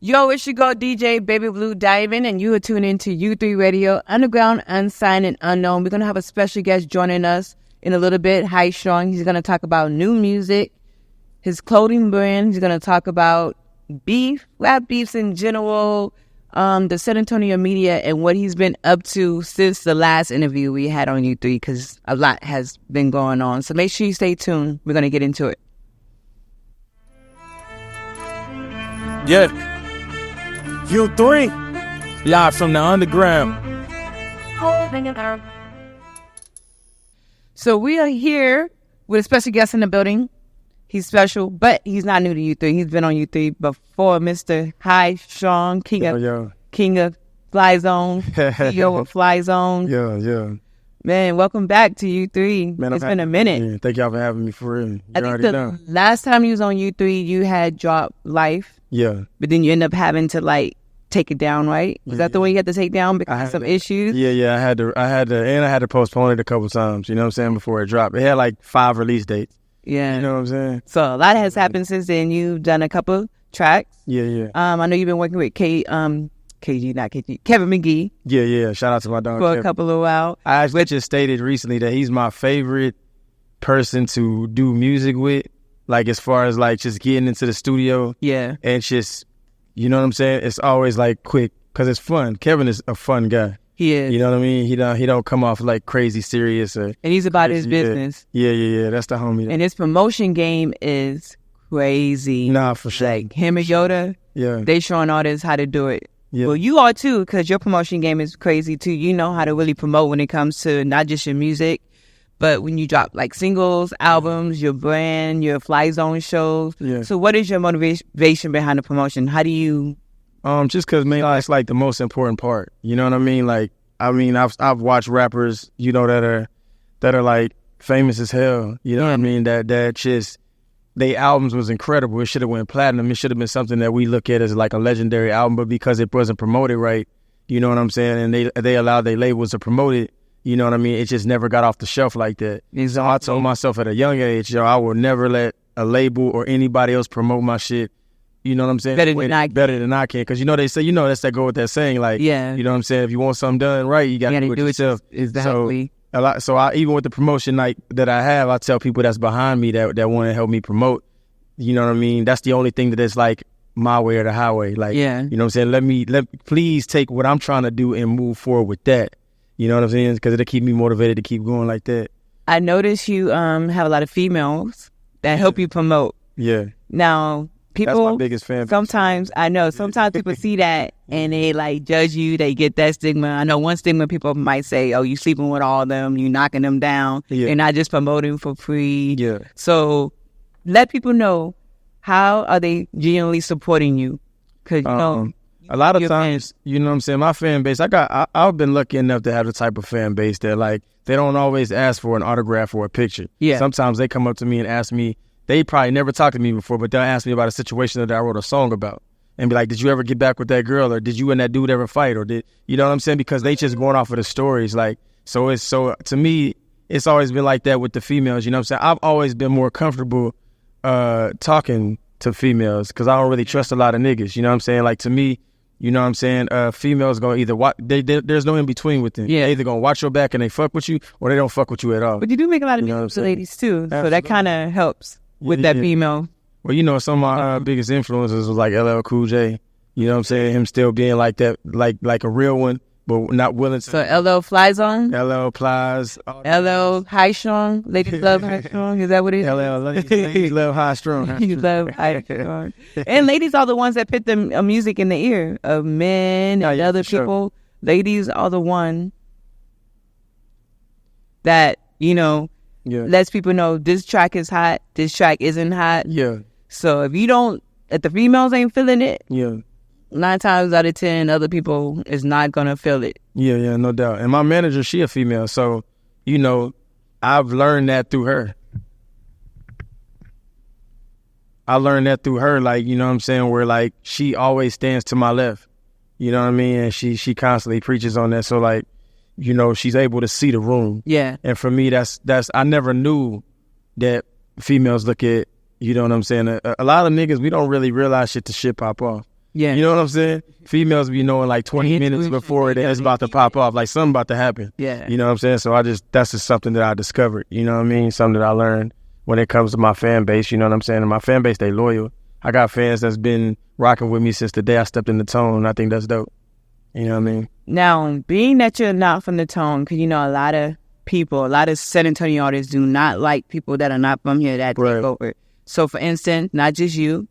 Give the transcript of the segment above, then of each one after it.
Yo, it's your girl DJ Baby Blue Diamond, and you are tuning into U3 Radio, Underground, Unsigned, and Unknown. We're going to have a special guest joining us in a little bit, HighStrung. He's going to talk about new music, his clothing brand. He's going to talk about rap beefs in general, the San Antonio media, and what he's been up to since the last interview we had on U3, because a lot has been going on. So make sure you stay tuned. We're going to get into it. Yeah. U3. Live from the underground. So we are here with a special guest in the building. He's special, but he's not new to U3. He's been on U3 before. Mr. HighStrung, King of Fly Zone, CEO of Fly Zone. Yeah. Man, welcome back to U3. Man, it's been a minute. Yeah, thank y'all for having me, for real. I think the last time you was on U3, you had dropped Life. Yeah. But then you end up having to take it down, right? Was that the one you had to take down because of some issues? Yeah. I had to postpone it a couple times. You know what I'm saying? Before it dropped, it had 5 release dates. Yeah. You know what I'm saying? So a lot has happened since then. You've done a couple tracks. Yeah. I know you've been working with Kevin McGee. Yeah. Shout out to my dog for Kevin. A couple of while. I actually just stated recently that he's my favorite person to do music with. As far as just getting into the studio. Yeah. And just, you know what I'm saying? It's always quick because it's fun. Kevin is a fun guy. He is. You know what I mean? He don't come off crazy serious. And he's about his business. Yeah. That's the homie. And his promotion game is crazy. Nah, for sure. Him and Yoda. Yeah. They showing artists how to do it. Yeah. Well, you are too, because your promotion game is crazy too. You know how to really promote when it comes to not just your music, but when you drop singles, albums, your brand, your Fly Zone shows. Yeah. So what is your motivation behind the promotion? How do you... Just because, man, it's the most important part. You know what I mean? I've watched rappers, that are famous as hell. You know what I mean? That just... They albums was incredible. It should have went platinum. It should have been something that we look at as a legendary album, but because it wasn't promoted right, you know what I'm saying? And they allowed their labels to promote it, you know what I mean? It just never got off the shelf like that. Exactly. So I told myself at a young age, I will never let a label or anybody else promote my shit. You know what I'm saying? Better than I can. Because they say, that's that go with that saying, yeah. You know what I'm saying? If you want something done right, you got to do it yourself. Exactly. So even with the promotion that I have, I tell people that's behind me that want to help me promote. You know what I mean? That's the only thing that is my way or the highway. Yeah. You know what I'm saying? Please take what I'm trying to do and move forward with that. You know what I'm saying? Because it'll keep me motivated to keep going like that. I noticed you have a lot of females that help you promote. Yeah. Now, people... That's my biggest fan. Sometimes people see that and they judge you. They get that stigma. I know one stigma people might say, oh, you sleeping with all of them. You knocking them down. Yeah. They're not just promoting for free. Yeah. So let people know, how are they genuinely supporting you? Because, a lot of times, you know what I'm saying, my fan base, I've been lucky enough to have the type of fan base that they don't always ask for an autograph or a picture. Yeah. Sometimes they come up to me and ask me, they probably never talked to me before, but they'll ask me about a situation that I wrote a song about and be like, did you ever get back with that girl, or did you and that dude ever fight, or you know what I'm saying? Because they just going off of the stories. So to me, it's always been like that with the females, you know what I'm saying? I've always been more comfortable talking to females because I don't really trust a lot of niggas, you know what I'm saying? To me, you know what I'm saying? Females gonna either watch, there's no in between with them. Yeah. They either gonna watch your back and they fuck with you, or they don't fuck with you at all. But you do make a lot of music with ladies too, Absolutely. so that kind of helps with that female. Well, some of my biggest influences was LL Cool J. You know what I'm saying? Him still being like that, like a real one, but not willing to. So LL Fly Zone? LL Plies. LL HighStrung? Ladies love HighStrung? Is that what it is? Ladies love HighStrung. You love HighStrung. And ladies are the ones that put the music in the ear of men and other people. Sure. Ladies are the one that, lets people know this track is hot, this track isn't hot. Yeah. So if the females ain't feeling it, 9 times out of 10, other people is not gonna feel it. Yeah, no doubt. And my manager, she a female, so I've learned that through her. I learned that through her, you know what I'm saying, where she always stands to my left. You know what I mean? And she constantly preaches on that. So she's able to see the room. Yeah. And for me, that's I never knew that females look at, you know what I'm saying? A lot of niggas, we don't really realize shit till shit pop off. Yeah. You know what I'm saying? Females be knowing like 20 minutes before it's about to pop off, like something about to happen. Yeah. You know what I'm saying? So that's just something that I discovered. You know what I mean? Something that I learned when it comes to my fan base. You know what I'm saying? And my fan base, they loyal. I got fans that's been rocking with me since the day I stepped in the Tone. I think that's dope. You know what I mean? Now, being that you're not from the Tone, because a lot of people, a lot of San Antonio artists do not like people that are not from here that take over. So, for instance, not just you,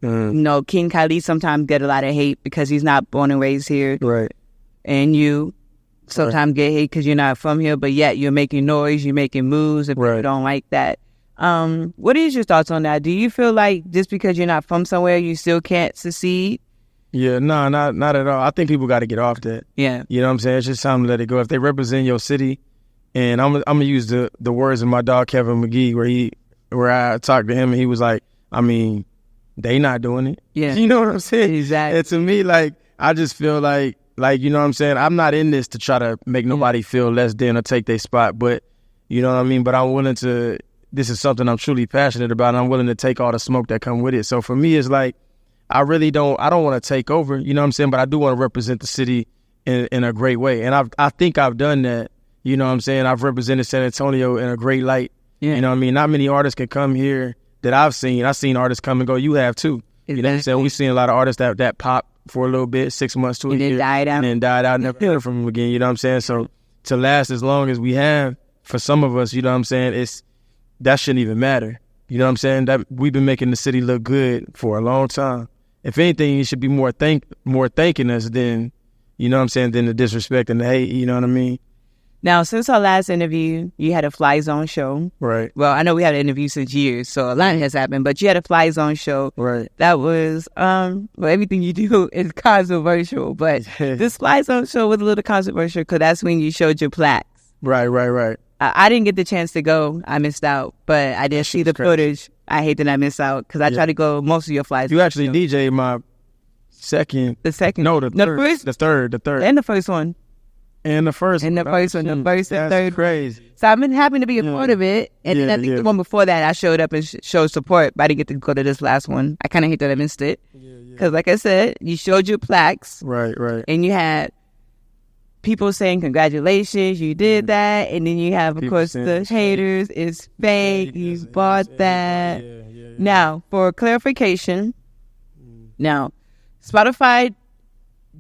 King Khalid sometimes get a lot of hate because he's not born and raised here. Right. And you sometimes get hate because you're not from here, but yet you're making noise, you're making moves, and people don't like that. What is your thoughts on that? Do you feel like just because you're not from somewhere, you still can't succeed? Yeah, no, not at all. I think people got to get off that. Yeah. You know what I'm saying? It's just time to let it go. If they represent your city, and I'm going to use the words of my dog, Kevin McGee, where I talked to him, and he was like, I mean, they not doing it. Yeah. You know what I'm saying? Exactly. And to me, like, I just feel like, you know what I'm saying? I'm not in this to try to make nobody feel less than or take their spot, but, you know what I mean? But I'm willing to, this is something I'm truly passionate about, and I'm willing to take all the smoke that come with it. So for me, it's like, I don't want to take over, you know what I'm saying? But I do want to represent the city in a great way. And I think I've done that, you know what I'm saying? I've represented San Antonio in a great light. Yeah. You know what I mean? Not many artists can come here that I've seen. I've seen artists come and go. You have too. Exactly. You know what I'm saying? We've seen a lot of artists that pop for a little bit, 6 months to a year. And then died out, never heard from them again. You know what I'm saying? So to last as long as we have, for some of us, you know what I'm saying, that shouldn't even matter. You know what I'm saying? That we've been making the city look good for a long time. If anything, you should be more thanking us than, you know what I'm saying, than the disrespect and the hate, you know what I mean? Now, since our last interview, you had a Fly Zone show. Right. Well, I know we had an interview since years, so a lot has happened, but you had a Fly Zone show. Right. That was, well, everything you do is controversial, but this Fly Zone show was a little controversial because that's when you showed your plaques. Right. I didn't get the chance to go. I missed out, but I did see the footage. I hate that I missed out because I tried to go most of your flies. You actually DJ'd my second. The second. No, the third. The third. And the first one. And the first one. And the first one. The first and third. Crazy. So I've been happy to be a part of it. And then I think the one before that, I showed up and showed support, but I didn't get to go to this last one. I kind of hate that I missed it. Because like I said, you showed your plaques. Right. And you had people saying congratulations, you did that, and then you have, of course, the haters. It's fake. You bought that. Now, for clarification, now Spotify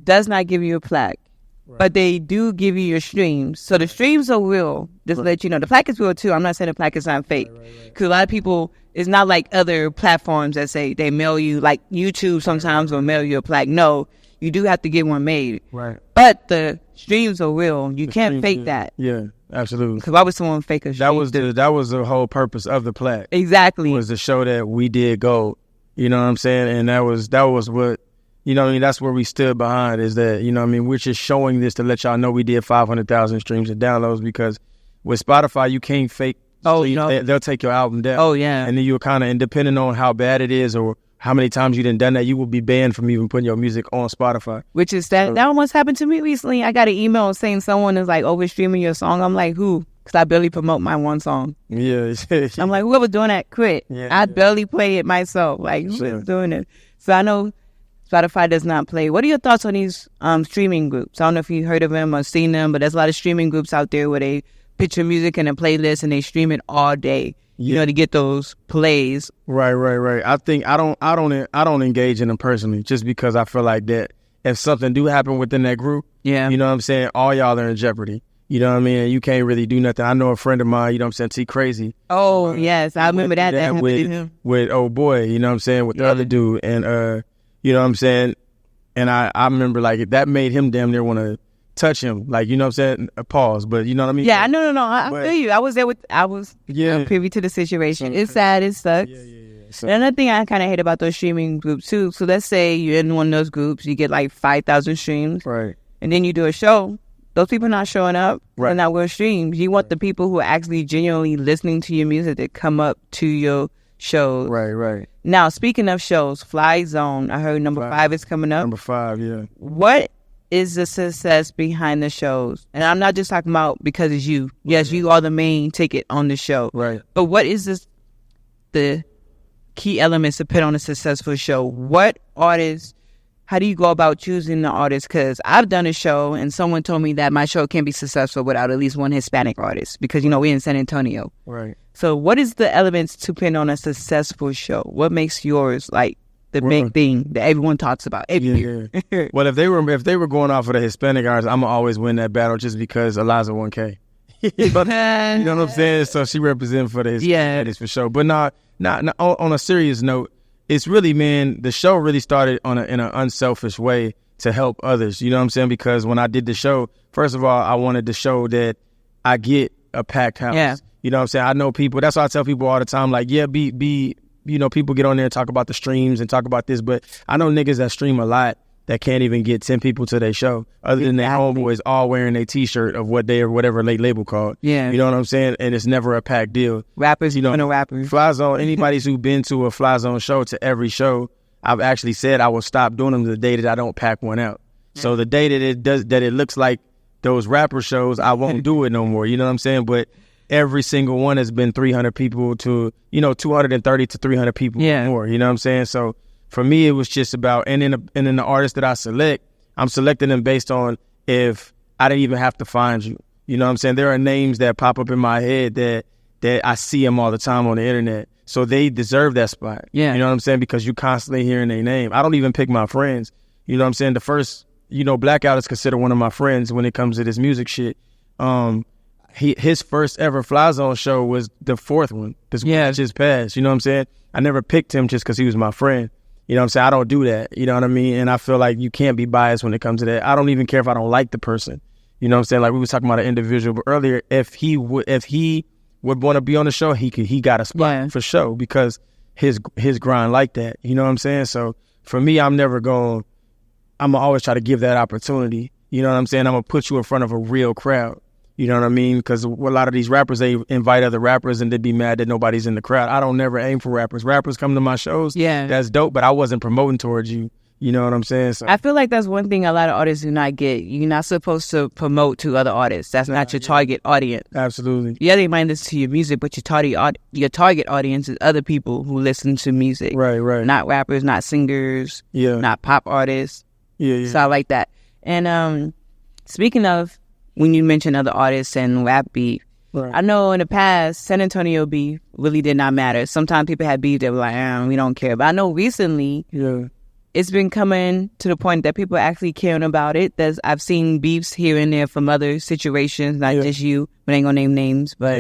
does not give you a plaque, but they do give you your streams. So the streams are real. Just to let you know, the plaque is real too. I'm not saying the plaque is not fake, because a lot of people, it's not like other platforms that say they mail you, like YouTube sometimes will mail you a plaque. No. You do have to get one made. Right. But the streams are real. You can't fake that. Yeah, absolutely. Because why would someone fake a stream? That was the whole purpose of the plaque. Exactly. Was to show that we did gold. You know what I'm saying? And that was what, you know what I mean? That's where we stood behind, is that, you know what I mean? We're just showing this to let y'all know we did 500,000 streams and downloads, because with Spotify, you can't fake. Oh, no. They'll take your album down. Oh, yeah. And then you're kind of, and depending on how bad it is or how many times you done that, you will be banned from even putting your music on Spotify. Which is that almost happened to me recently. I got an email saying someone is like over streaming your song. I'm like, who? Because I barely promote my one song. Yeah. I'm like, whoever doing that, quit. Yeah, I barely play it myself. Like, who's doing it? So I know Spotify does not play. What are your thoughts on these streaming groups? I don't know if you heard of them or seen them, but there's a lot of streaming groups out there where they put your music in a playlist and they stream it all day. You know, to get those plays. Right. I think I don't engage in them personally, just because I feel like that if something do happen within that group, you know what I'm saying, all y'all are in jeopardy. You know what I mean? And you can't really do nothing. I know a friend of mine, you know what I'm saying, T Crazy. Oh, yes. I remember that with old boy, you know what I'm saying, with the other dude. And, you know what I'm saying? And I remember, like, that made him damn near want to touch him, like, you know what I'm saying, pause, but you know what I mean? Yeah, no, I feel you. I was there privy to the situation. It's sad, it sucks. So, another thing I kind of hate about those streaming groups too, so let's say you're in one of those groups, you get like 5,000 streams, right, and then you do a show, those people not showing up, they're not with streams. You want the people who are actually genuinely listening to your music to come up to your shows. Right. Now, speaking of shows, Fly Zone, I heard number 5 is coming up. Number 5, yeah. What is the success behind the shows? And I'm not just talking about because it's you. Yes, you are the main ticket on the show. Right. But what is the key elements to put on a successful show? What artists how do you go about choosing the artist? Because I've done a show and someone told me that my show can't be successful without at least one Hispanic artist because, you know, we're in San Antonio. Right. So what is the elements to put on a successful show? What makes yours like the big thing that everyone talks about every year? Well, if they were going off of the Hispanic artist, I'm going to always win that battle just because Eliza 1K. You know what I'm saying? So she represents for the Hispanics for sure. But not on a serious note, it's really, man, the show really started in an unselfish way to help others. You know what I'm saying? Because when I did the show, first of all, I wanted to show that I get a packed house. Yeah. You know what I'm saying? I know people. That's why I tell people all the time, like, yeah, you know, people get on there and talk about the streams and talk about this, but I know niggas that stream a lot that can't even get 10 people to their show other than their homeboys all wearing a T-shirt of whatever label called. Yeah. You know what I'm saying? And it's never a packed deal. Rappers, you know, rappers. Fly Zone, anybody who's been to a Fly Zone show, to every show, I've actually said I will stop doing them the day that I don't pack one out. Yeah. So the day that it looks like those rapper shows, I won't do it no more. You know what I'm saying? But every single one has been 300 people to, you know, 230 to 300 people more. You know what I'm saying? So for me, it was just about, and then the artists that I select, I'm selecting them based on if I didn't even have to find you. You know what I'm saying? There are names that pop up in my head that I see them all the time on the internet. So they deserve that spot. Yeah. You know what I'm saying? Because you constantly hearing their name. I don't even pick my friends. You know what I'm saying? The first, you know, Blackout is considered one of my friends when it comes to this music shit. His first ever Fly Zone show was the fourth one. This one just passed. You know what I'm saying? I never picked him just because he was my friend. You know what I'm saying? I don't do that. You know what I mean? And I feel like you can't be biased when it comes to that. I don't even care if I don't like the person. You know what I'm saying? Like we was talking about an individual earlier. If he would want to be on the show, he got a spot for sure because his grind like that. You know what I'm saying? So for me, I'm gonna always try to give that opportunity. You know what I'm saying? I'm gonna put you in front of a real crowd. You know what I mean? Because a lot of these rappers, they invite other rappers and they'd be mad that nobody's in the crowd. I don't never aim for rappers. Rappers come to my shows. Yeah. That's dope, but I wasn't promoting towards you. You know what I'm saying? So I feel like that's one thing a lot of artists do not get. You're not supposed to promote to other artists. That's not your target audience. Absolutely. Yeah, they might listen to your music, but your target audience is other people who listen to music. Right, right. Not rappers, not singers, not pop artists. Yeah. So I like that. And speaking of, when you mention other artists and rap beef, I know in the past, San Antonio beef really did not matter. Sometimes people had beef that were like, we don't care. But I know recently, it's been coming to the point that people are actually caring about it. I've seen beefs here and there from other situations, not just you, but I ain't gonna name names. But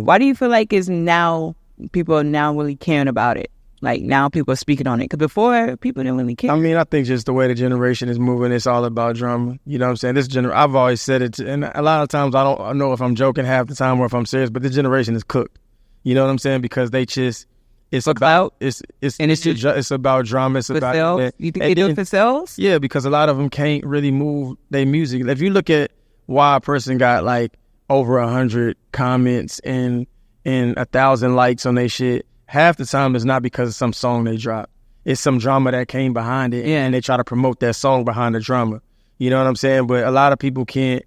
why do you feel like people are now really caring about it? Like now people are speaking on it. Because before, people didn't really care. I mean, I think just the way the generation is moving, it's all about drama. You know what I'm saying? I've always said it, and a lot of times I don't know if I'm joking half the time or if I'm serious, but this generation is cooked. You know what I'm saying? Because they just, it's about drama. It's about sales. You think they do it for sales? Yeah, because a lot of them can't really move their music. If you look at why a person got like over 100 comments and 1,000 likes on their shit, half the time it's not because of some song they dropped. It's some drama that came behind it, and they try to promote that song behind the drama. You know what I'm saying? But a lot of people can't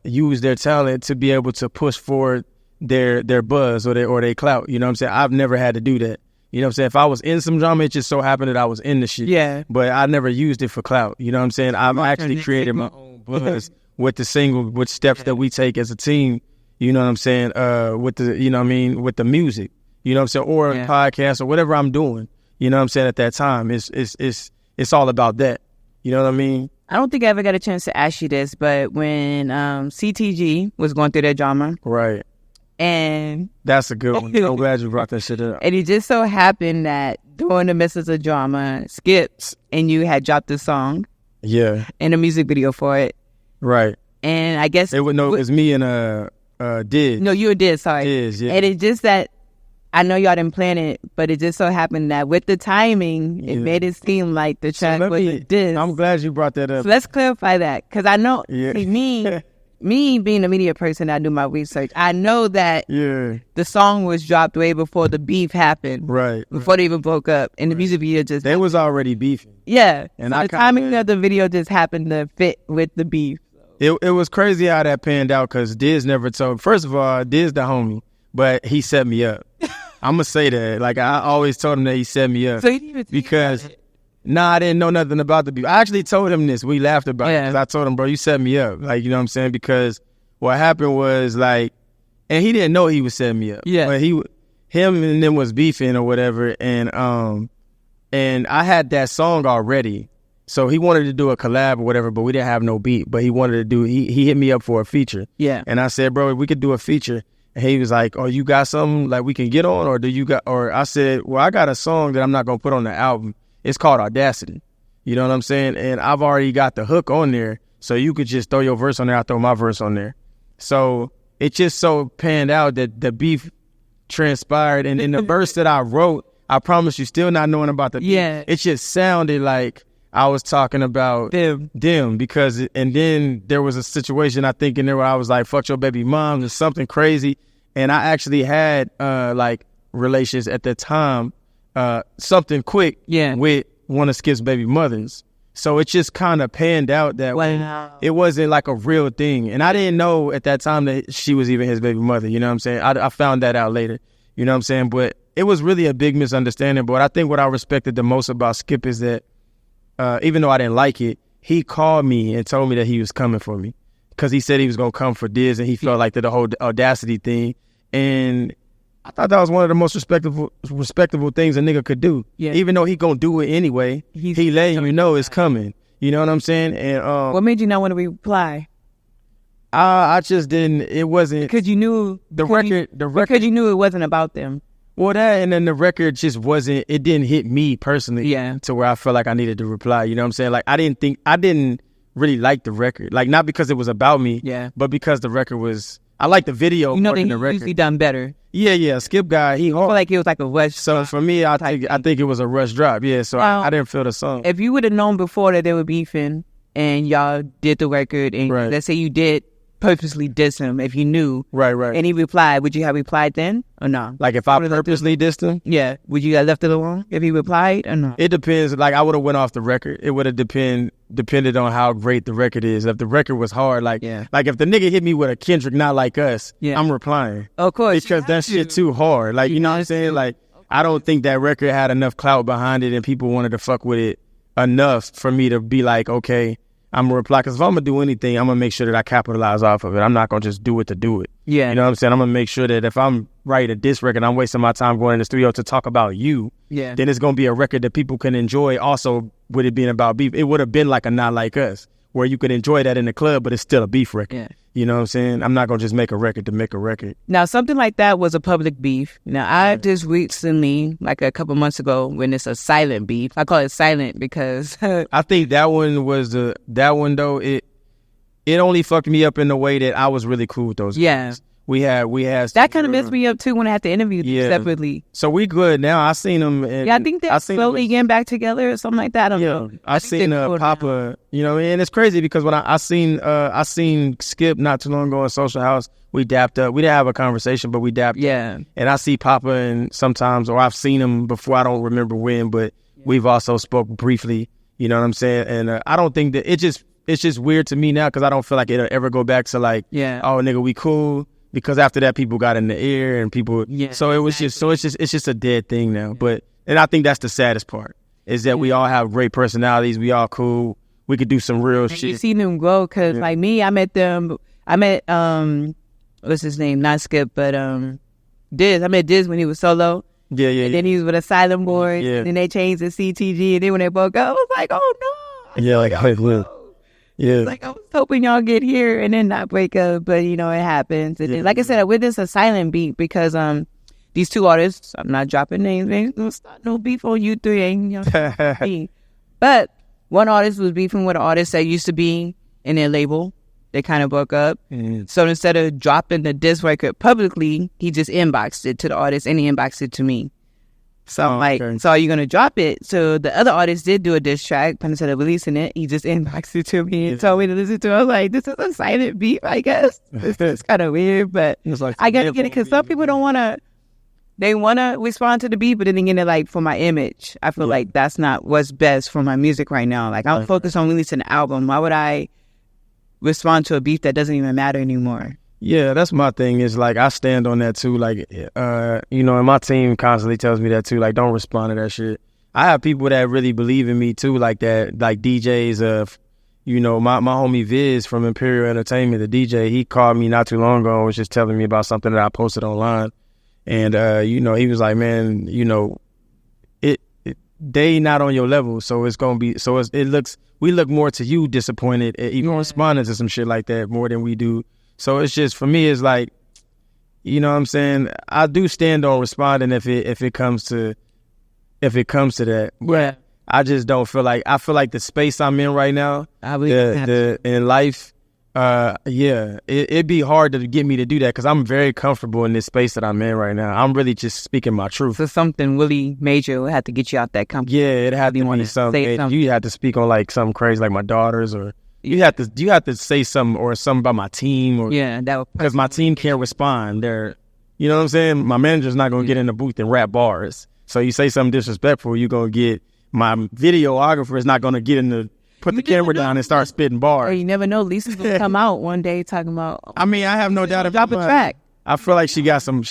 use their talent to be able to push forward their buzz or their clout. You know what I'm saying? I've never had to do that. You know what I'm saying? If I was in some drama, it just so happened that I was in the shit. Yeah. But I never used it for clout. You know what I'm saying? I've actually created my own buzz with the single, with steps that we take as a team. You know what I'm saying? With the music. You know what I'm saying? Or a podcast or whatever I'm doing. You know what I'm saying? At that time, it's all about that. You know what I mean? I don't think I ever got a chance to ask you this, but when CTG was going through that drama. Right. And that's a good one. I'm glad you brought that shit up. And it just so happened that during the midst of the drama, Skips and you had dropped the song. Yeah. And a music video for it. Right. And I guess it was me and Diz. No, you and Diz, sorry. Diz, yeah. And it's just that I know y'all didn't plan it, but it just so happened that with the timing, it made it seem like the track was Diz. I'm glad you brought that up. So let's clarify that, because I know me being a media person, I do my research. I know that the song was dropped way before the beef happened, right? Before they even broke up, and the music video just they was already beefing. Yeah, and so the timing of the video just happened to fit with the beef. It was crazy how that panned out because Diz never told. First of all, Diz the homie, but he set me up. I'm gonna say that. Like I always told him that he set me up. So he didn't even because Nah, I didn't know nothing about the beef. I actually told him this. We laughed about it. Yeah. 'Cause I told him, bro, you set me up. Like, you know what I'm saying? Because what happened was, like, and he didn't know he was setting me up. Yeah. But him and them was beefing or whatever. And I had that song already. So he wanted to do a collab or whatever, but we didn't have no beat. But he wanted to do, he hit me up for a feature. Yeah. And I said, bro, we could do a feature. And he was like, oh, you got something like we can get on? Or I said, well, I got a song that I'm not going to put on the album. It's called Audacity. You know what I'm saying? And I've already got the hook on there. So you could just throw your verse on there. I throw my verse on there. So it just so panned out that the beef transpired. And in the verse that I wrote, I promise you, still not knowing about the beef, it just sounded like I was talking about them because, and then there was a situation I think in there where I was like, fuck your baby mom or something crazy. And I actually had like relations at the time, something quick with one of Skip's baby mothers. So it just kind of panned out that it wasn't like a real thing. And I didn't know at that time that she was even his baby mother. You know what I'm saying? I found that out later. You know what I'm saying? But it was really a big misunderstanding. But I think what I respected the most about Skip is that even though I didn't like it, he called me and told me that he was coming for me because he said he was going to come for Diz and he felt like the whole Audacity thing. And I thought that was one of the most respectable things a nigga could do. Yeah. Even though he going to do it anyway, he letting you know it's coming. You know what I'm saying? And what made you not want to reply? I just didn't. It wasn't because you knew the record. Because you knew it wasn't about them. Well, that and then the record just wasn't. It didn't hit me personally. Yeah. To where I felt like I needed to reply. You know what I'm saying? Like I didn't really like the record. Like not because it was about me. Yeah. But because the record was. I like the video. You know, they the record usually done better. Yeah. Skip guy. He hard. I feel like it was like a rush. So for me, I think it was a rush drop. Yeah. So I didn't feel the song. If you would have known before that they were beefing and y'all did the record and let's say you did purposely diss him, if you knew, right, and he replied, would you have replied then or no? Like if I purposely dissed him, would you have left it alone if he replied or no? It depends. Like I would have went off the record. It would have depended on how great the record is. If the record was hard, like if the nigga hit me with a Kendrick Not Like Us, I'm replying. Of course, because that shit too hard. Like you know what I'm saying? Like I don't think that record had enough clout behind it, and people wanted to fuck with it enough for me to be like, okay, I'm gonna reply. Because if I'm gonna do anything, I'm gonna make sure that I capitalize off of it. I'm not gonna just do it to do it. Yeah, you know what I'm saying? I'm gonna make sure that if I'm writing a diss record, I'm wasting my time going in the studio to talk about you. Yeah, then it's gonna be a record that people can enjoy. Also, with it being about beef, it would have been like a Not Like Us, where you could enjoy that in the club, but it's still a beef record. Yeah. You know what I'm saying? I'm not gonna just make a record to make a record. Now, something like that was a public beef. Now, I just recently, like a couple months ago, when it's a silent beef. I call it silent because I think that one was that one though. It only fucked me up in the way that I was really cool with those guys. We had that kind of messed me up too when I had to interview them separately. So we good now. I seen them. I think they're slowly getting back together or something like that. I don't know. I seen Papa. You know, and it's crazy because when I seen Skip not too long ago in Social House. We dapped up. We didn't have a conversation, but we dapped up. And I see Papa and sometimes, or I've seen him before. I don't remember when, but we've also spoke briefly. You know what I'm saying? And I don't think that it's just weird to me now because I don't feel like it'll ever go back to like, oh nigga, we cool. Because after that, people got in the air and people. So it was it's just a dead thing now. But and I think that's the saddest part is that we all have great personalities. We all cool. We could do some real shit. You see them grow because like me, I met what's his name? Not Skip, but Diz. I met Diz when he was solo. Yeah. And then he was with Asylum Boys. And then they changed to CTG. And then when they broke up, I was like, oh no. Yeah, like I will. Yeah. Like I was hoping y'all get here and then not break up, but you know it happens. And then, like I said, I witnessed a silent beat because these two artists, I'm not dropping names, they ain't gonna start no beef on you three, ain't but one artist was beefing with an artist that used to be in their label. They kind of broke up. So instead of dropping the diss record publicly, he just inboxed it to the artist and he inboxed it to me. So I'm like, so are you going to drop it? So the other artist did do a diss track, but instead of releasing it, he just inboxed it to me and told me to listen to it. I was like, this is a silent beef, I guess. It's kind of weird, but like I got to get it because some people don't want to, they want to respond to the beat, but then again, they're like, for my image, I feel like that's not what's best for my music right now. Like I'm focused on releasing an album. Why would I respond to a beef that doesn't even matter anymore? Yeah, that's my thing is like I stand on that too. Like, you know, and my team constantly tells me that too. Like, don't respond to that shit. I have people that really believe in me too, like that, like DJs of, you know, my homie Viz from Imperial Entertainment, the DJ, he called me not too long ago and was just telling me about something that I posted online. And, you know, he was like, man, you know, they not on your level. So it's going to be, so we look more to you disappointed, even responding to some shit like that more than we do. So it's just, for me, it's like, you know what I'm saying? I do stand on responding if it comes to that. Yeah. I just don't feel like, I feel like the space I'm in right now, in life, it'd be hard to get me to do that because I'm very comfortable in this space that I'm in right now. I'm really just speaking my truth. So something really major would have to get you out that comfort. Yeah, it had to be something. You had to speak on like something crazy like my daughters, or you have to say something or something about my team, or because my team can't respond. They're, you know what I'm saying? My manager's not gonna get in the booth and rap bars. So you say something disrespectful, you're gonna get, my videographer is not gonna get in the, put the camera down and start spitting bars. Hey, you never know. Lisa's gonna come out one day talking about. I mean, I have no doubt about drop a track. I feel like she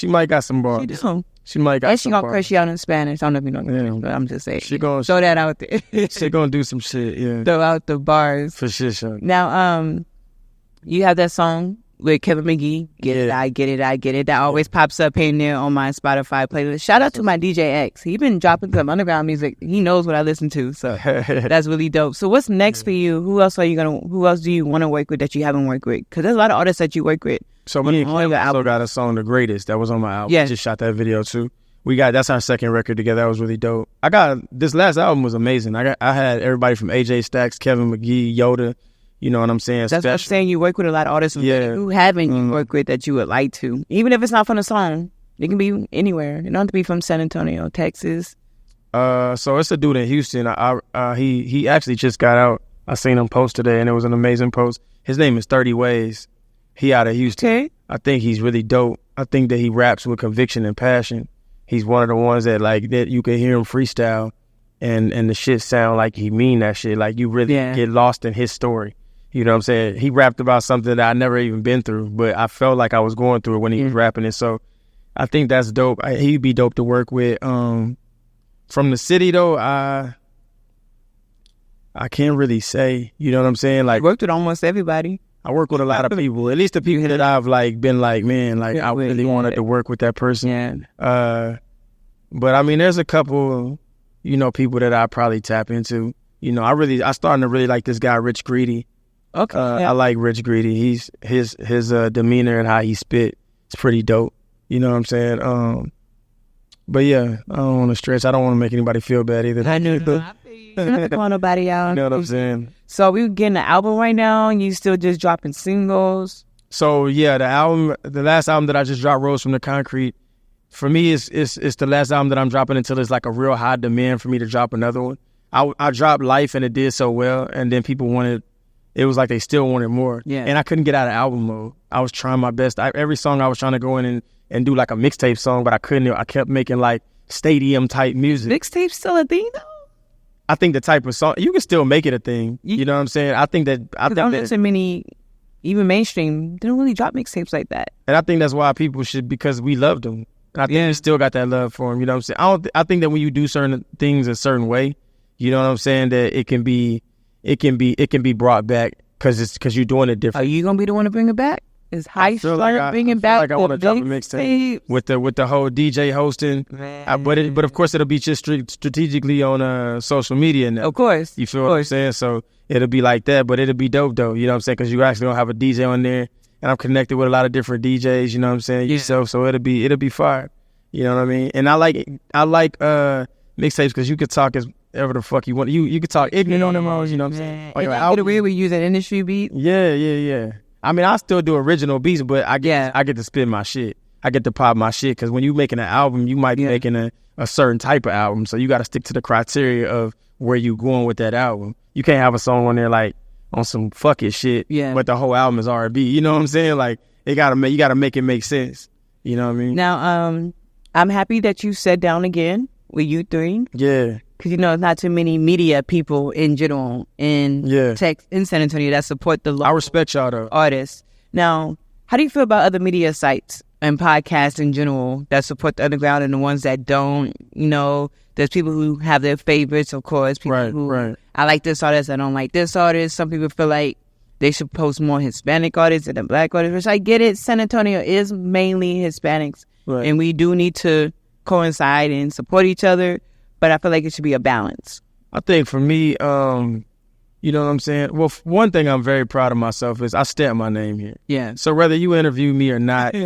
might got some bars. She do. She might got. And she gonna curse you out in Spanish. I don't know if you know Spanish, but I'm just saying. She gonna throw that out there. She gonna do some shit. Yeah. Throw out the bars for sure. Now, you have that song with Kevin McGee. Get it, I get it. That always pops up in there on my Spotify playlist. Shout out to my DJ X. He been dropping some underground music. He knows what I listen to, so that's really dope. So what's next for you? Who else do you want to work with that you haven't worked with? Because there's a lot of artists that you work with. So me and Kevin also got a song, The Greatest, that was on my album. Yeah. Just shot that video too. That's our second record together. That was really dope. This last album was amazing. I had everybody from AJ Stacks, Kevin McGee, Yoda. You know what I'm saying? That's what I'm saying. You work with a lot of artists who haven't worked with that you would like to. Even if it's not from a song. It can be anywhere. It don't have to be from San Antonio, Texas. So it's a dude in Houston. He actually just got out. I seen him post today, and it was an amazing post. His name is 30 Ways. He out of Houston. Okay. I think he's really dope. I think that he raps with conviction and passion. He's one of the ones that you can hear him freestyle, and the shit sound like he mean that shit. Like you really get lost in his story. You know what I'm saying? He rapped about something that I never even been through, but I felt like I was going through it when he was rapping it. So I think that's dope. He'd be dope to work with. From the city though, I can't really say. You know what I'm saying? Like, worked with almost everybody. I work with a lot of people. At least the people that I've been like, man, like I really wanted to work with that person. Yeah. But I mean, there's a couple, people that I probably tap into. I starting to really like this guy, Rich Greedy. Okay. I like Rich Greedy. His demeanor and how he spit, it's pretty dope. You know what I'm saying? But yeah, I don't want to stretch. I don't want to make anybody feel bad either. I knew that. You're not calling nobody out. You know what I'm saying? So we getting an album right now, and you still just dropping singles? So yeah, the last album that I just dropped, Rose from the Concrete, for me, it's the last album that I'm dropping until it's like a real high demand for me to drop another one. I dropped Life, and it did so well, and then people wanted. It was like they still wanted more. Yeah. And I couldn't get out of album mode. I was trying my best. Every song I was trying to go in and do like a mixtape song, but I couldn't. I kept making like stadium type music. Mixtape still a thing though? I think the type of song, you can still make it a thing. You know what I'm saying? I think that... I don't know so many, even mainstream, they don't really drop mixtapes like that. And I think that's why people should, because we loved them. And I think we still got that love for them. You know what I'm saying? I think that when you do certain things a certain way, you know what I'm saying, that it can be brought back because you're doing it different. Are you gonna be the one to bring it back? Is HighStrung bringing back? Like I want to drop a mixtape with the whole DJ hosting. But of course it'll be just strategically on social media now. Of course, you feel what I'm saying? So it'll be like that, but it'll be dope though. You know what I'm saying? Because you actually gonna have a DJ on there, and I'm connected with a lot of different DJs. You know what I'm saying? Yourself, so it'll be fire. You know what I mean? And I like mixtapes because you could talk as ever the fuck you want. You could talk ignorant on them all. You know what I'm saying? Get away with using industry beat. Yeah. I mean, I still do original beats, but I get to spin my shit. I get to pop my shit because when you making an album, you might be making a certain type of album, so you got to stick to the criteria of where you going with that album. You can't have a song on there like on some fuck it shit, but the whole album is R&B. You know what I'm saying? Like you got to make it make sense. You know what I mean? Now, I'm happy that you sat down again with you three. Yeah. Because, not too many media people in general in San Antonio that support the local I respect y'all, though. Artists. Now, how do you feel about other media sites and podcasts in general that support the underground and the ones that don't, There's people who have their favorites, of course. People I like this artist, I don't like this artist. Some people feel like they should post more Hispanic artists than Black artists, which I get it. San Antonio is mainly Hispanics, and we do need to coincide and support each other, but I feel like it should be a balance. I think for me, you know what I'm saying? Well, one thing I'm very proud of myself is I stamp my name here. Yeah. So whether you interview me or not,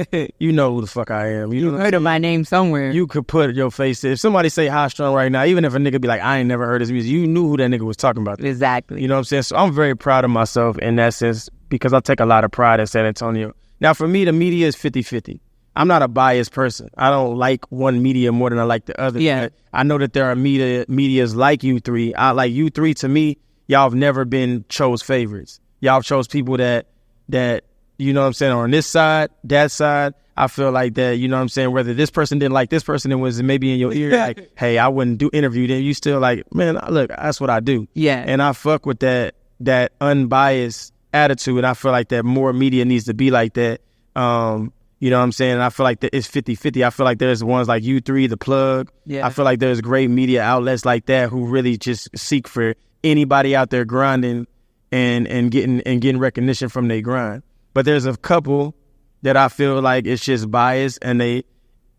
you know who the fuck I am. You heard of my name somewhere. You could put your face there. If somebody say HighStrung right now, even if a nigga be like, I ain't never heard his music, you knew who that nigga was talking about. Exactly. You know what I'm saying? So I'm very proud of myself in that sense because I take a lot of pride in San Antonio. Now, for me, the media is 50-50. I'm not a biased person. I don't like one media more than I like the other. Yeah. I know that there are medias like you three. I like you three. To me, y'all have never been chose favorites. Y'all chose people that you know what I'm saying, are on this side, that side. I feel like that, you know what I'm saying, whether this person didn't like this person and was maybe in your ear, like, hey, I wouldn't do interview them. You still like, man, look, that's what I do. Yeah. And I fuck with that unbiased attitude. And I feel like that more media needs to be like that. You know what I'm saying? And I feel like that it's 50-50. I feel like there's ones like you three, The Plug. Yeah. I feel like there's great media outlets like that who really just seek for anybody out there grinding and getting recognition from their grind. But there's a couple that I feel like it's just biased and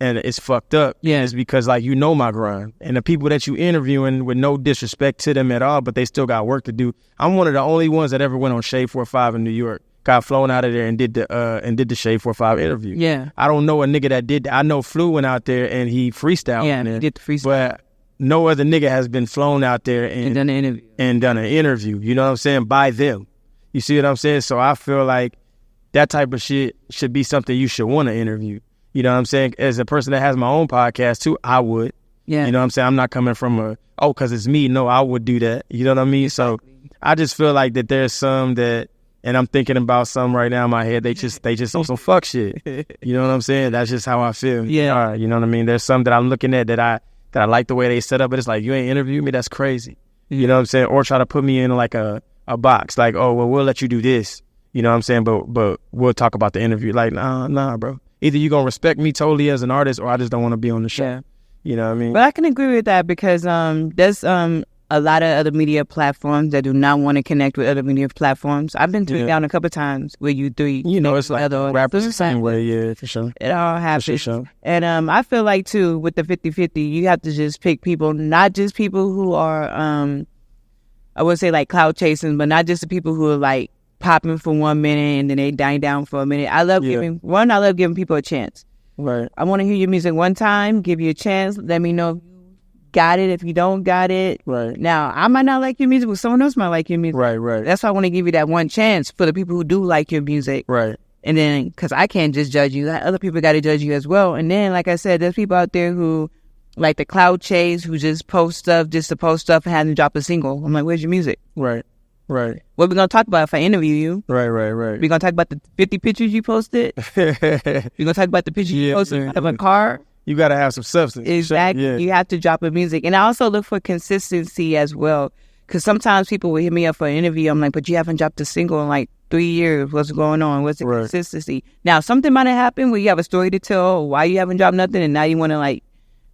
it's fucked up. Yeah. It's because like, you know, my grind and the people that you interviewing, with no disrespect to them at all, but they still got work to do. I'm one of the only ones that ever went on Shade 45 in New York. Got flown out of there and did the Shade 45 interview. Yeah. I don't know a nigga that did that. I know Flu went out there and he freestyled. Yeah, there, he did the freestyle. But no other nigga has been flown out there and done an interview. You know what I'm saying? By them. You see what I'm saying? So I feel like that type of shit should be something you should want to interview. You know what I'm saying? As a person that has my own podcast too, I would. Yeah. You know what I'm saying? I'm not coming from because it's me. No, I would do that. You know what I mean? So I just feel like that there's some that, and I'm thinking about some right now in my head, they just on some fuck shit. You know what I'm saying? That's just how I feel. Yeah. You know what I mean? There's some that I'm looking at that I like the way they set up, but it's like, you ain't interview me? That's crazy. You know what I'm saying? Or try to put me in like a box, like, oh, well, we'll let you do this. You know what I'm saying? But we'll talk about the interview. Like, nah, bro. Either you gonna respect me totally as an artist, or I just don't want to be on the show. Yeah. You know what I mean? But I can agree with that because there's a lot of other media platforms that do not want to connect with other media platforms. I've been turned down a couple of times where you three. You know, it's like other rappers the same way, yeah, for sure. It all happens. For sure. And I feel like, too, with the 50-50, you have to just pick people, not just people who are, I would say like clout chasing, but not just the people who are like popping for 1 minute and then they dying down for a minute. I love giving people a chance. Right. I want to hear your music one time, give you a chance, let me know if you got it, if you don't got it. Right. Now, I might not like your music, but someone else might like your music. Right. That's why I want to give you that one chance for the people who do like your music. Right. And then, because I can't just judge you, other people got to judge you as well. And then, like I said, there's people out there who, like the Clout Chasers, who just post stuff just to post stuff and haven't dropped a single. I'm like, where's your music? Right. What we going to talk about if I interview you? Right. We're going to talk about the 50 pictures you posted? We're going to talk about the pictures you posted out of a car? You got to have some substance. Exactly. Yeah. You have to drop a music. And I also look for consistency as well. Because sometimes people will hit me up for an interview. I'm like, but you haven't dropped a single in like 3 years. What's going on? What's the consistency? Now, something might have happened where you have a story to tell why you haven't dropped nothing. And now you want to like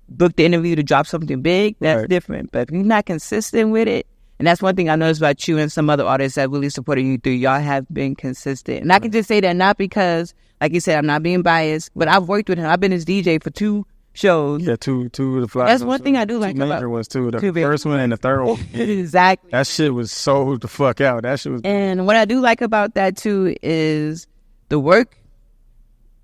book the interview to drop something big. That's different. But if you're not consistent with it, and that's one thing I noticed about you and some other artists that really supported you through. Y'all have been consistent. And I can just say that not because, like you said, I'm not being biased, but I've worked with him. I've been his DJ for 2 shows. Yeah, two of the fly. That's one thing I do like about. 2 major ones, too. The first one and the third one. Exactly. That shit was sold the fuck out. That shit was... And what I do like about that, too, is the work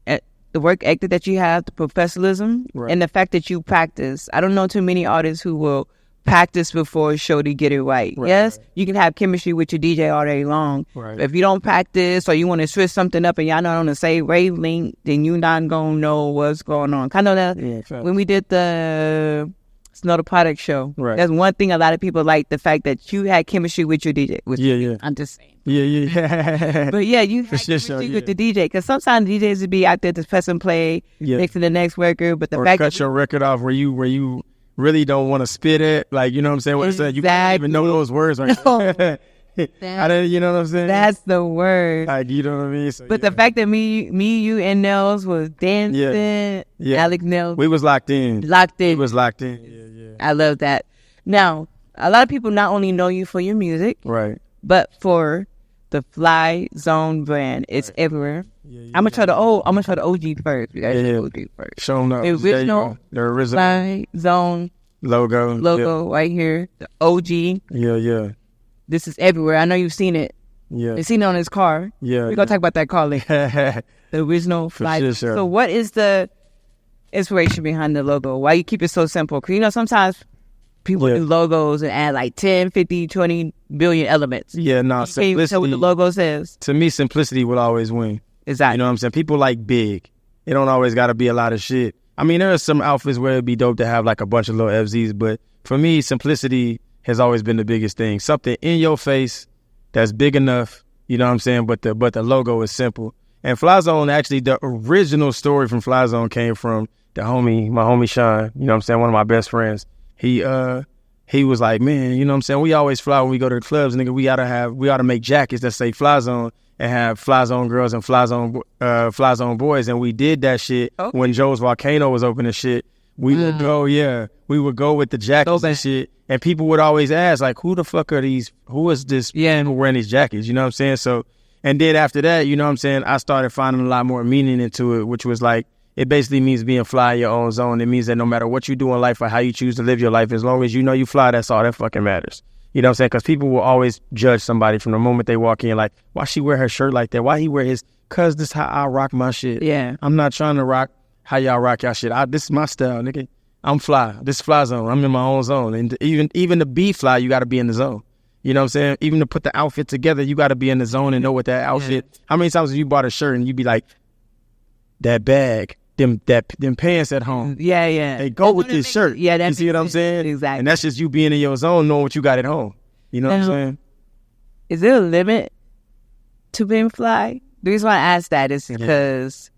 ethic that you have, the professionalism, and the fact that you practice. I don't know too many artists who will practice before a show to get it right. Yes, you can have chemistry with your DJ all day long. But if you don't practice or you want to switch something up and y'all not on the same wavelength, then you not going to know what's going on. Kind of that when we did the Snow the Product show, that's one thing a lot of people like, the fact that you had chemistry with your DJ. I'm just saying. Yeah. But yeah, you had chemistry with the DJ. Because sometimes DJs would be out there to press and play next to the next record. But the fact cut your record off where you really don't want to spit it, like, you know what I'm saying? What exactly. You can't even know those words right now. You know what I'm saying? That's the word. Like, you know what I mean? So, but the fact that me, you, and Nels was dancing, Alex Nels. We was locked in. We was locked in. I love that. Now, a lot of people not only know you for your music, right, but for the Fly Zone brand. It's everywhere. I'm gonna try the OG first. We gotta show the OG first. Show them the original Fly Zone logo right here. The OG. Yeah. This is everywhere. I know you've seen it. Yeah. You've seen it on his car. Yeah. We're gonna talk about that car later. The original Fly Zone. Sure. So what is the inspiration behind the logo? Why you keep it so simple? Because sometimes people do logos and add like 10, 50, 20 billion elements. Yeah, no, simplicity. Can you tell what the logo says? To me, simplicity will always win. Exactly. You know what I'm saying? People like big. It don't always got to be a lot of shit. I mean, there are some outfits where it'd be dope to have like a bunch of little FZs, but for me, simplicity has always been the biggest thing. Something in your face that's big enough, you know what I'm saying? But the logo is simple. And Fly Zone, actually, the original story from Fly Zone came from my homie Sean, you know what I'm saying? One of my best friends. He was like, man, you know what I'm saying? We always fly when we go to the clubs, nigga. We ought to make jackets that say Fly Zone and have Fly Zone girls and Fly Zone boys. And we did that shit when Joe's Volcano was open and shit. We would go with the jackets and shit. And people would always ask, like, who the fuck are these? Who is this people wearing these jackets? You know what I'm saying? So, and then after that, you know what I'm saying? I started finding a lot more meaning into it, which was like, it basically means being fly in your own zone. It means that no matter what you do in life or how you choose to live your life, as long as you know you fly, that's all that fucking matters. You know what I'm saying? Because people will always judge somebody from the moment they walk in, like, why she wear her shirt like that? Why he wear his? Because this is how I rock my shit. Yeah. I'm not trying to rock how y'all rock y'all shit. This is my style, nigga. I'm fly. This is Fly Zone. I'm in my own zone. And even to be fly, you got to be in the zone. You know what I'm saying? Even to put the outfit together, you got to be in the zone and know what that outfit. Yeah. How many times have you bought a shirt and you be like, that bag, them pants at home. Yeah. They go with this shirt. Yeah, you see what I'm saying? Exactly. And that's just you being in your zone, knowing what you got at home. You know what I'm saying? Is there a limit to being fly? The reason why I ask that is because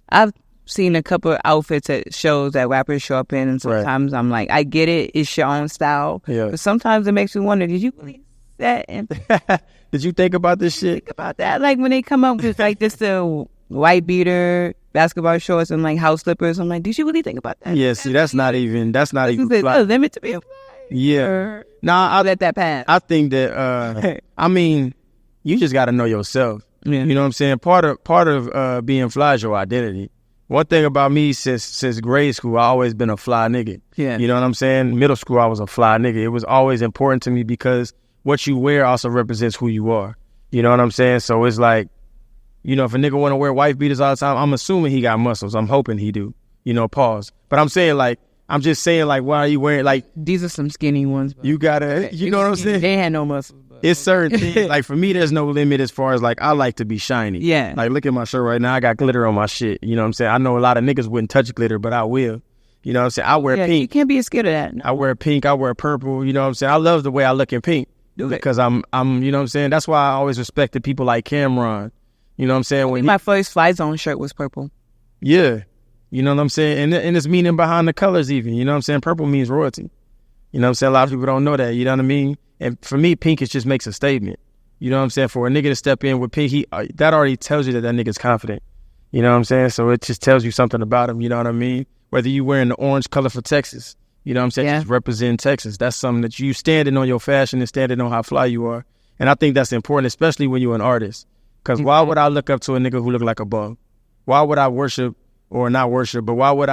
I've seen a couple of outfits at shows that rappers show up in, and sometimes I'm like, I get it, it's your own style. Yeah. But sometimes it makes me wonder, did you really that? Did you think about this shit? Think about that. Like when they come up with like this white beater, basketball shorts, and like house slippers, I'm like, did you really think about that? Yeah, see, that's not even fly. A limit to being fly. Yeah. I'll let that pass. I think that I mean, you just gotta know yourself. Yeah. You know what I'm saying? Part of being fly is your identity. One thing about me since grade school, I always been a fly nigga. Yeah. You know what I'm saying? Middle school, I was a fly nigga. It was always important to me because what you wear also represents who you are. You know what I'm saying? So it's like, you know, if a nigga want to wear wife beaters all the time, I'm assuming he got muscles. I'm hoping he do. You know, pause. But I'm just saying, like, why are you wearing, like... These are some skinny ones. You gotta, you know what I'm saying? They had no muscles. It's certain things. Like, for me, there's no limit as far as, like, I like to be shiny. Yeah. Like, look at my shirt right now. I got glitter on my shit. You know what I'm saying? I know a lot of niggas wouldn't touch glitter, but I will. You know what I'm saying? I wear pink. You can't be scared of that. No. I wear pink. I wear purple. You know what I'm saying? I love the way I look in pink. Because I'm, you know what I'm saying? That's why I always respected people like Cameron. You know what I'm saying? My first Fly Zone shirt was purple. Yeah. You know what I'm saying? And it's meaning behind the colors even. You know what I'm saying? Purple means royalty. You know what I'm saying? A lot of people don't know that. You know what I mean? And for me, pink, it just makes a statement. You know what I'm saying? For a nigga to step in with pink, that already tells you that nigga's confident. You know what I'm saying? So it just tells you something about him. You know what I mean? Whether you wearing the orange color for Texas, you know what I'm saying? Just represent Texas. That's something that you standing on your fashion and standing on how fly you are. And I think that's important, especially when you're an artist. Because why would I look up to a nigga who look like a bum? Why would I worship, or not worship, but why would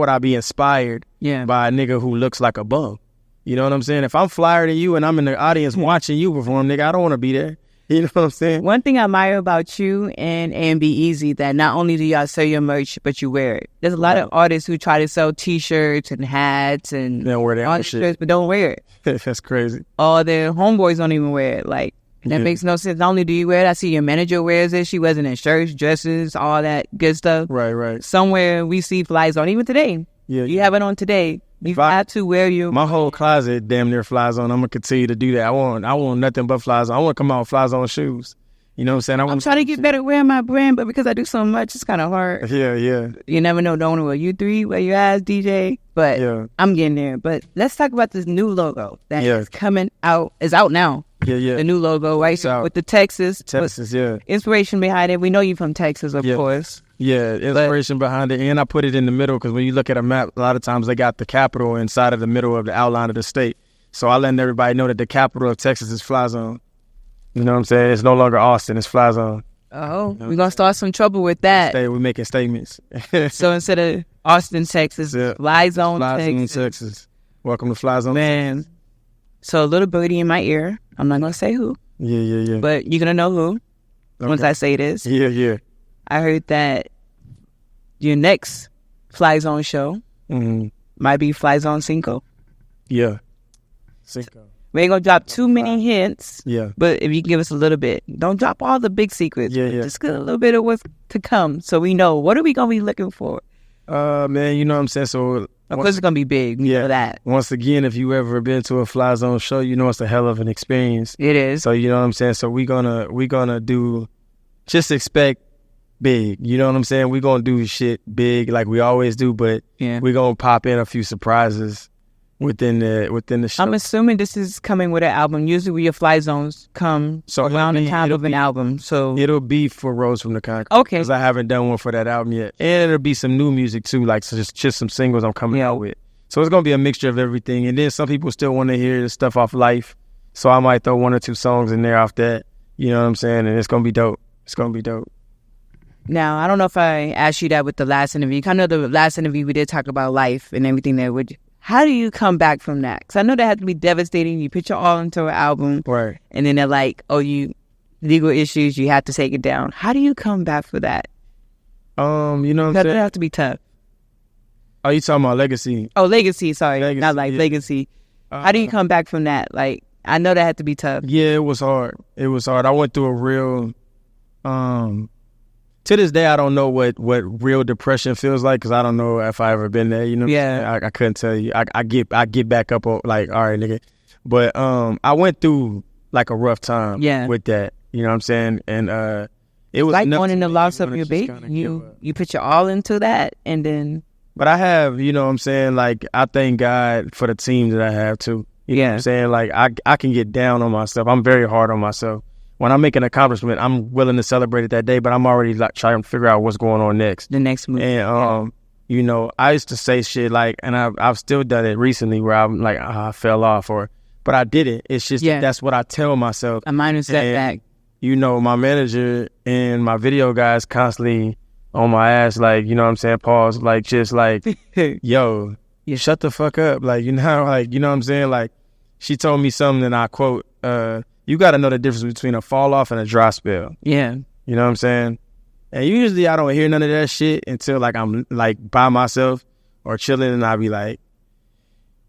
I be inspired by a nigga who looks like a bum? You know what I'm saying? If I'm flyer than you and I'm in the audience watching you perform, nigga, I don't want to be there. You know what I'm saying? One thing I admire about you and Be Easy, that not only do y'all sell your merch, but you wear it. There's a lot of artists who try to sell T-shirts and hats and they don't wear that shirts, but don't wear it. That's crazy. All their homeboys don't even wear it. Like, that makes no sense. Not only do you wear it, I see your manager wears it. She wears it in shirts, dresses, all that good stuff. Right. Somewhere we see Fly Zone, even today. Yeah. You have it on today. You have to wear your... My whole closet damn near Fly Zone. I'm going to continue to do that. I want nothing but Fly Zone. I want to come out with Fly Zone shoes. You know what I'm saying? I'm trying to get better at wearing my brand, but because I do so much, it's kind of hard. Yeah. You never know. Don't know where you three, where you ass, DJ. But I'm getting there. But let's talk about this new logo that is coming out. It's out now. Yeah. The new logo, right? With the Texas. Yeah. Inspiration behind it. We know you from Texas, of course. Yeah, inspiration behind it. And I put it in the middle because when you look at a map, a lot of times they got the capital inside of the middle of the outline of the state. So I let everybody know that the capital of Texas is Fly Zone. You know what I'm saying? It's no longer Austin, it's Fly Zone. Oh, we're going to start some trouble with that. We're making statements. So instead of Austin, Texas, Fly Zone, Texas. Welcome to Fly Zone. Man. So a little birdie in my ear. I'm not going to say who. Yeah. But you're going to know who once I say this. Yeah. I heard that your next Fly Zone show might be Fly Zone Cinco. Yeah. Cinco. We ain't going to drop too many hints. Yeah. But if you can give us a little bit. Don't drop all the big secrets. Yeah. Just get a little bit of what's to come so we know. What are we going to be looking for? Man, you know what I'm saying? So of course it's going to be big. You know that. Once again, if you ever been to a Fly Zone show, you know it's a hell of an experience. It is. So you know what I'm saying? So we gonna do, just expect big. You know what I'm saying? We're going to do shit big like we always do, but we're going to pop in a few surprises within the show. I'm assuming this is coming with an album. Usually where your Fly Zones come around the time of an album. So it'll be for Rose from the Concrete. Okay. Because I haven't done one for that album yet. And it'll be some new music too, like just some singles I'm coming out with. So it's going to be a mixture of everything. And then some people still want to hear the stuff off Life. So I might throw one or two songs in there off that. You know what I'm saying? And it's going to be dope. It's going to be dope. Now, I don't know if I asked you that with the last interview. I know the last interview we did talk about life and everything there. How do you come back from that? Because I know that had to be devastating. You put your all into an album. Right. And then they're like, oh, you legal issues, you have to take it down. How do you come back for that? You know what I'm saying? That have to be tough. Oh, you talking about Legacy? Oh, Legacy, sorry. Not like Legacy. How do you come back from that? Like, I know that had to be tough. Yeah, it was hard. I went through a real, to this day, I don't know what real depression feels like because I don't know if I ever been there. You know, I couldn't tell you. I get back up like, all right, nigga. But I went through like a rough time with that. You know what I'm saying? And it was like mourning the loss of your baby. You put your all into that, and then. But I have, you know what I'm saying? Like, I thank God for the team that I have too. You know what I'm saying? Like, I can get down on myself. I'm very hard on myself. When I make an accomplishment, I'm willing to celebrate it that day, but I'm already like trying to figure out what's going on next. The next move. And, you know, I used to say shit like, and I've still done it recently where I'm like, I fell off but I did it. It's just, that's what I tell myself. A minor setback. You know, my manager and my video guys constantly on my ass, like, you know what I'm saying? Pause, like, just like, yo, shut the fuck up. Like, you know, like, you know what I'm saying? Like, she told me something and I quote, you got to know the difference between a fall off and a dry spell. Yeah. You know what I'm saying? And usually I don't hear none of that shit until like I'm like by myself or chilling and I be like,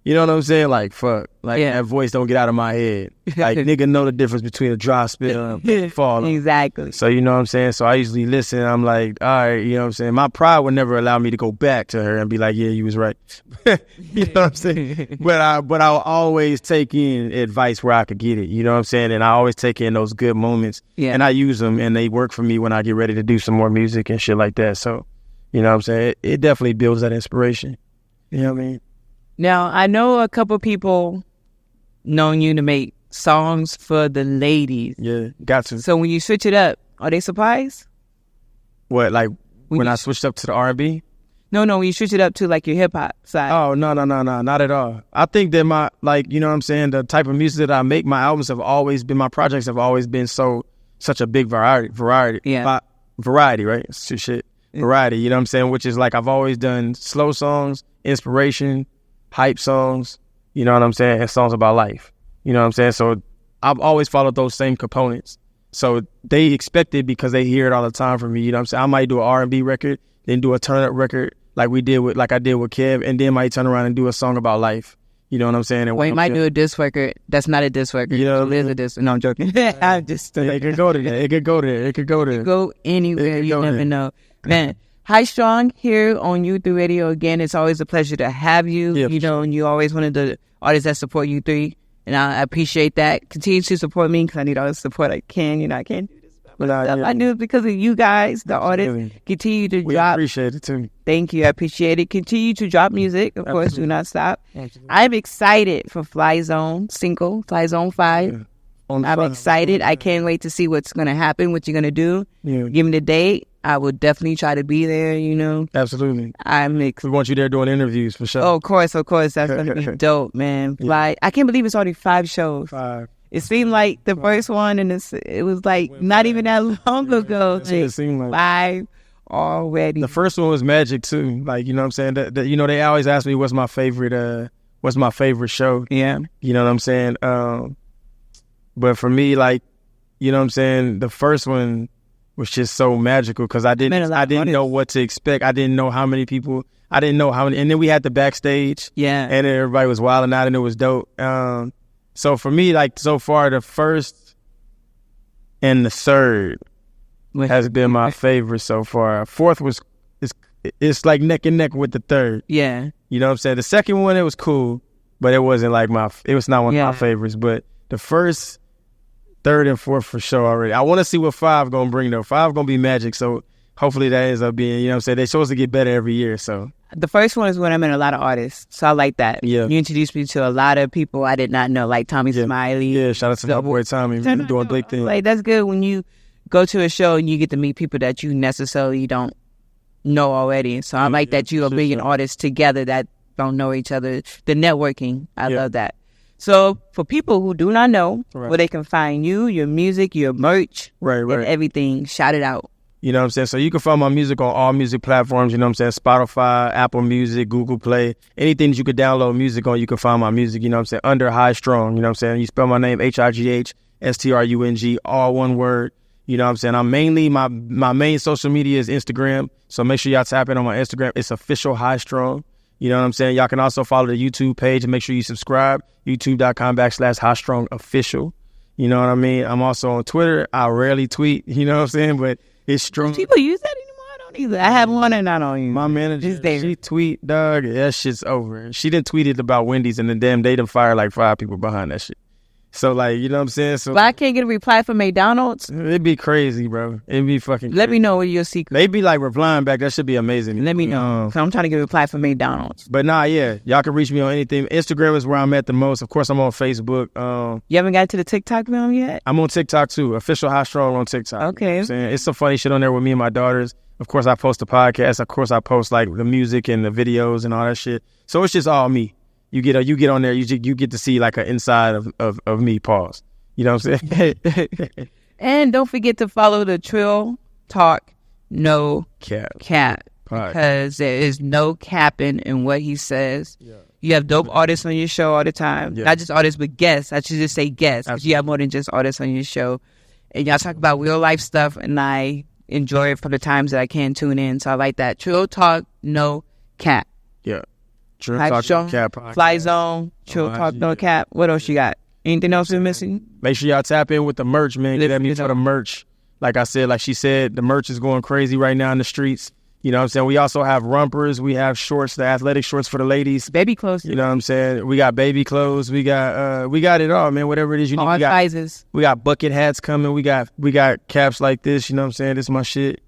you know what I'm saying? Like, fuck. Like, that voice don't get out of my head. Like, nigga know the difference between a dry spell and fall off. Exactly. So, you know what I'm saying? So I usually listen. I'm like, all right, you know what I'm saying? My pride would never allow me to go back to her and be like, yeah, you was right. You know what I'm saying? But I'll always take in advice where I could get it. You know what I'm saying? And I always take in those good moments. Yeah. And I use them and they work for me when I get ready to do some more music and shit like that. So, you know what I'm saying? It definitely builds that inspiration. You know what I mean? Now, I know a couple people known you to make songs for the ladies. Yeah, got to. So when you switch it up, are they surprised? What, like when I switched up to the R&B? No, when you switch it up to like your hip hop side. Oh, no, not at all. I think that my, like, you know what I'm saying, the type of music that I make, my projects have always been such a big variety. Yeah. Variety, right? Shit. Variety, you know what I'm saying? Which is like I've always done slow songs, inspiration, hype songs, you know what I'm saying, and songs about life. You know what I'm saying? So I've always followed those same components. So they expect it because they hear it all the time from me. You know what I'm saying? I might do an R&B record, then do a turn-up record like I did with Kev, and then might turn around and do a song about life. You know what I'm saying? And you might do a diss record. That's not a diss record. You know, there's a diss. No, I'm joking. I'm just. It could go there. It could go there. It could go anywhere. You never know, man. HighStrung here on U3 Radio again. It's always a pleasure to have you. Yeah, you know, and you always one of the artists that support U3, and I appreciate that. Continue to support me because I need all the support I can. You know, I can't do this by myself. I do it because of you guys, the artists. Continue to drop. We appreciate it too. Thank you. I appreciate it. Continue to drop music. Of course, do not stop. I'm excited for Fly Zone single, Fly Zone 5. I'm excited. I can't wait to see what's going to happen, what you're going to do. Yeah. Give me the date. I will definitely try to be there, you know. Absolutely. We want you there doing interviews for sure. Oh, of course. That's going to be dope, man. Fly. I can't believe it's already 5 shows. 5. It seemed like the first one, and it was like not even that long ago. It seemed like 5 already. The first one was magic too. Like, you know what I'm saying? You know, they always ask me what's my favorite show. Yeah. You know what I'm saying? But for me, like, you know what I'm saying, the first one was just so magical because I didn't know what to expect. I didn't know how many people. I didn't know how many. And then we had the backstage. Yeah. And then everybody was wilding out and it was dope. So for me, like, so far, the first and the third has been my favorite so far. Fourth it's like neck and neck with the third. Yeah. You know what I'm saying? The second one, it was cool, but it wasn't like it was not one of my favorites. But the first, third, and fourth for sure already. I want to see what 5 gonna bring though. 5 gonna be magic, so hopefully that ends up being, you know what I'm saying? They're supposed to get better every year, so. The first one is when I met a lot of artists, so I like that. Yeah. You introduced me to a lot of people I did not know, like Tommy Smiley. Yeah, shout out to my boy Tommy. Doing big things. Like, that's good when you go to a show and you get to meet people that you necessarily don't know already. So I like that you are bringing artists together that don't know each other. The networking, I love that. So for people who do not know where they can find you, your music, your merch, and everything, shout it out. You know what I'm saying? So you can find my music on all music platforms, you know what I'm saying? Spotify, Apple Music, Google Play, anything that you could download music on, you can find my music, you know what I'm saying? Under HighStrung, you know what I'm saying? You spell my name HighStrung, all one word. You know what I'm saying? I'm mainly, my main social media is Instagram. So make sure y'all tap in on my Instagram. It's official HighStrung. You know what I'm saying? Y'all can also follow the YouTube page and make sure you subscribe. YouTube.com/HighStrung official. You know what I mean? I'm also on Twitter. I rarely tweet, you know what I'm saying? But it's strong. People use that anymore? I don't either. I have one and I don't use. My manager, she tweet, dog, that shit's over. She done tweeted about Wendy's and then damn, they done fired like 5 people behind that shit. So, like, you know what I'm saying? So, but I can't get a reply from McDonald's? It'd be crazy, bro. It'd be fucking crazy. Let me know what your secret. They be like replying back. That should be amazing. Let me know. So I'm trying to get a reply from McDonald's. But nah, yeah. Y'all can reach me on anything. Instagram is where I'm at the most. Of course, I'm on Facebook. You haven't got to the TikTok film yet? I'm on TikTok too. Official HighStrung on TikTok. Okay. You know what I'm saying? It's some funny shit on there with me and my daughters. Of course, I post the podcast. Of course, I post like the music and the videos and all that shit. So it's just all me. You get on there, you get to see like an inside of me, pause. You know what I'm saying? And don't forget to follow the Trill Talk No Cap. Because there is no capping in what he says. Yeah. You have dope artists on your show all the time. Yeah. Not just artists, but guests. I should just say guests. Because you have more than just artists on your show. And y'all talk about real life stuff, and I enjoy it for the times that I can tune in. So I like that. Trill Talk No Cap. Yeah. Trill Talk No Cap. Fly Zone. Trill Talk No Cap. What else you got? Anything else we're missing? Make sure y'all tap in with the merch, man. Get at me for the merch. Like I said, like she said, the merch is going crazy right now in the streets. You know what I'm saying? We also have rumpers. We have shorts, the athletic shorts for the ladies. Baby clothes. You know what I'm saying? We got baby clothes. We got it all, man. Whatever it is you need. All sizes. We got bucket hats coming. We got caps like this. You know what I'm saying? This is my shit.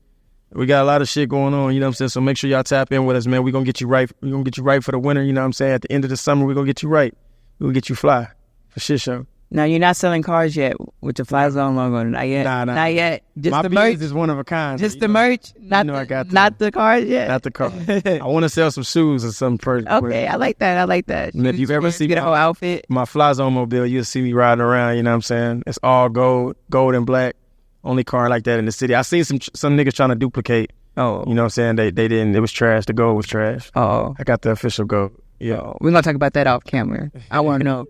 We got a lot of shit going on. You know what I'm saying? So make sure y'all tap in with us, man. We're going to get you right. We're going to get you right for the winter. You know what I'm saying? At the end of the summer, we're going to get you right. We're going to get you fly for shit show. Now, you're not selling cars yet with the Fly Zone logo. Not yet. Nah. Not yet. Just my the merch is one of a kind. Just the merch? Not the cars yet? Not the car. I want to sell some shoes or something first. Okay, I like that. And if you've ever seen get a whole outfit, my Fly Zone mobile, you'll see me riding around, you know what I'm saying? It's all gold and black. Only car like that in the city. I seen some niggas trying to duplicate. Oh. You know what I'm saying? They didn't. It was trash. The gold was trash. Oh. I got the official gold. Yeah. We're going to talk about that off camera. I want to know.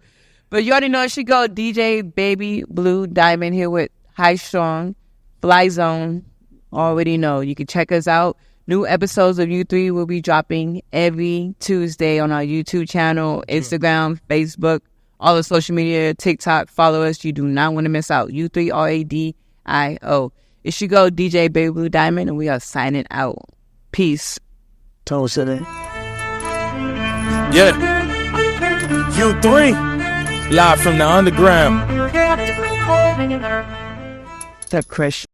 But you already know it should go. DJ Baby Blue Diamond here with HighStrung, Fly Zone. Already know. You can check us out. New episodes of U3 will be dropping every Tuesday on our YouTube channel, Instagram, Facebook, all the social media, TikTok. Follow us. You do not want to miss out. U3 RADIO. It should go. DJ Baby Blue Diamond, and we are signing out. Peace. Tone City. Yeah. U3. Live from the underground. The Crush.